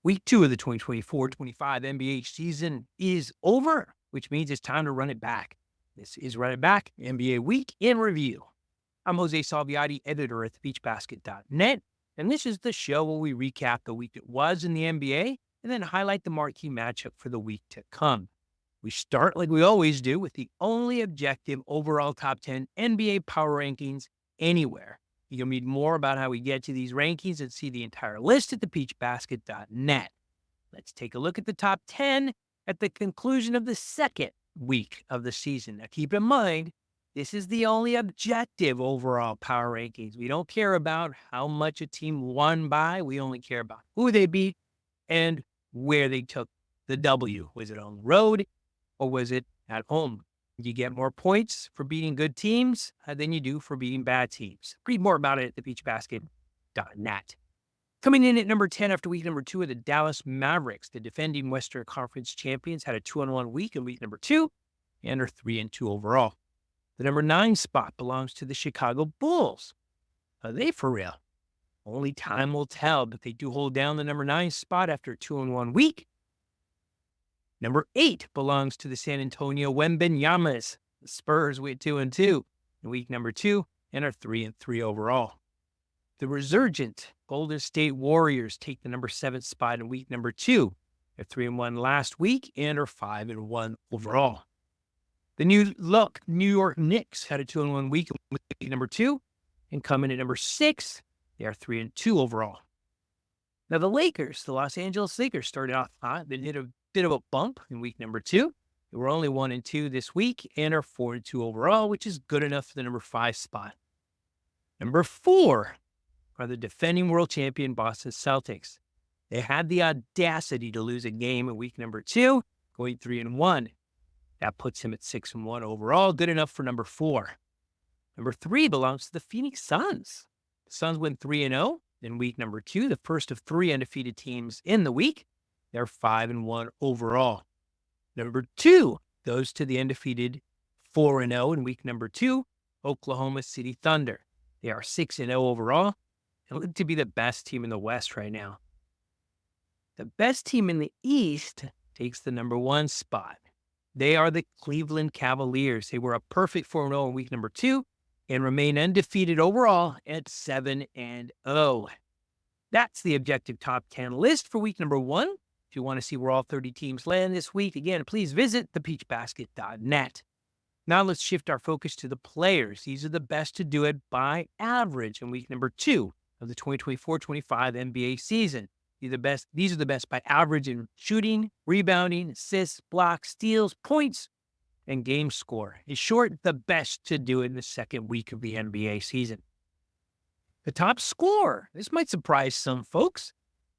Week 2 of the 2024-25 NBA season is over, which means it's time to run it back. This is Run It Back, NBA Week in Review. I'm Jose Salviati, editor at thebeachbasket.net, and this is the show where we recap the week that was in the NBA and then highlight the marquee matchup for the week to come. We start like we always do with the only objective overall top 10 NBA power rankings anywhere. You can read more about how we get to these rankings and see the entire list at thebeachbasket.net. Let's take a look at the top 10 at the conclusion of the second week of the season. Now, keep in mind, this is the only objective overall power rankings. We don't care about how much a team won by. We only care about who they beat and where they took the W. Was it on the road or was it at home? You get more points for beating good teams than you do for beating bad teams. Read more about it at thebeachbasket.net. Coming in at number 10 after week number 2 are the Dallas Mavericks. The defending Western Conference champions had a 2-1 week in week number 2 and are 3-2 overall. The number 9 spot belongs to the Chicago Bulls. Are they for real? Only time will tell, but they do hold down the number 9 spot after a 2-1 week. Number 8 belongs to the San Antonio Wembenyamas. The Spurs went 2-2 in week number 2 and are 3-3 overall. The resurgent Golden State Warriors take the number 7 spot in week number 2. They're 3-1 last week and are 5-1 overall. The new look New York Knicks had a 2-1 week in week number 2 and come in at number 6. They are 3-2 overall. Now the Lakers, the Los Angeles Lakers, started off hot. They hit a bit of a bump in week number 2. They were only 1-2 this week and are 4-2 overall, which is good enough for the number 5 spot. Number 4 are the defending world champion Boston Celtics. They had the audacity to lose a game in week number 2, going 3-1. That puts him at 6-1 overall, good enough for number 4. Number 3 belongs to the Phoenix Suns. The Suns went 3-0 in week number 2, the first of 3 undefeated teams in the week. They're 5-1 overall. Number 2 goes to the undefeated 4-0 in week number 2, Oklahoma City Thunder. They are 6-0 overall and look to be the best team in the West right now. The best team in the East takes the number 1 spot. They are the Cleveland Cavaliers. They were a perfect 4-0 in week number 2 and remain undefeated overall at 7-0. That's the objective top 10 list for week number 1. If you want to see where all 30 teams land this week, again, please visit thebeachbasket.net. Now let's shift our focus to the players. These are the best to do it by average in week number 2 of the 2024-25 NBA season. These are the best by average in shooting, rebounding, assists, blocks, steals, points, and game score. In short, the best to do it in the second week of the NBA season. The top scorer, this might surprise some folks.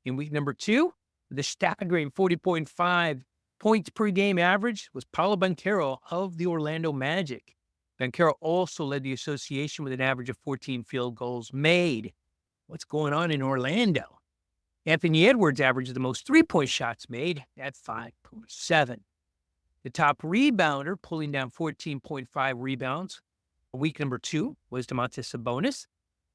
In week number 2, the staggering 40.5 points per game average was Paolo Banchero of the Orlando Magic. Banchero also led the association with an average of 14 field goals made. What's going on in Orlando? Anthony Edwards averaged the most three-point shots made at 5.7. The top rebounder, pulling down 14.5 rebounds week number 2, was Domantas Sabonis.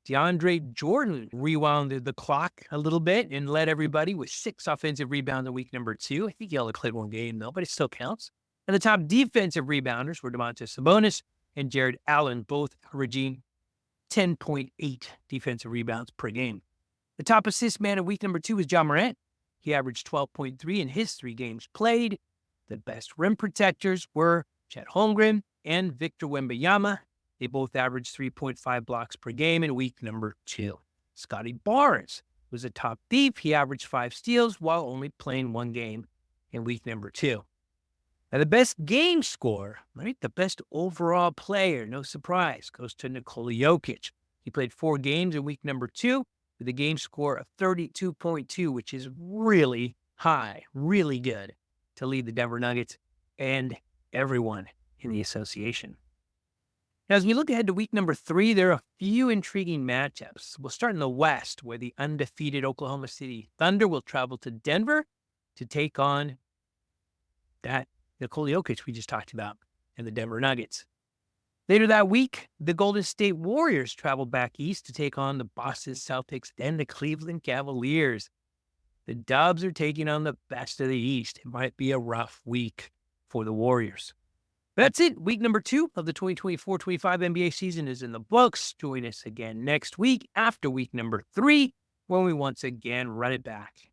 DeAndre Jordan rewound the clock a little bit and led everybody with 6 offensive rebounds in week number 2. I think he only played 1 game, though, but it still counts. And the top defensive rebounders were Domantas Sabonis and Jared Allen, both averaging 10.8 defensive rebounds per game. The top assist man in week number 2 was Ja Morant. He averaged 12.3 in his 3 games played. The best rim protectors were Chet Holmgren and Victor Wembanyama. They both averaged 3.5 blocks per game in week number 2. Scotty Barnes was a top thief. He averaged 5 steals while only playing 1 game in week number 2. Now, the best game score, right, the best overall player, no surprise, goes to Nikola Jokic. He played 4 games in week number 2 with a game score of 32.2, which is really high, really good to lead the Denver Nuggets and everyone in the association. Now, as we look ahead to week number 3, there are a few intriguing matchups. We'll start in the West, where the undefeated Oklahoma City Thunder will travel to Denver to take on that Nikola Jokic we just talked about and the Denver Nuggets. Later that week, the Golden State Warriors travel back east to take on the Boston Celtics and the Cleveland Cavaliers. The Dubs are taking on the best of the East. It might be a rough week for the Warriors. That's it. Week number 2 of the 2024-25 NBA season is in the books. Join us again next week after week number 3 when we once again run it back.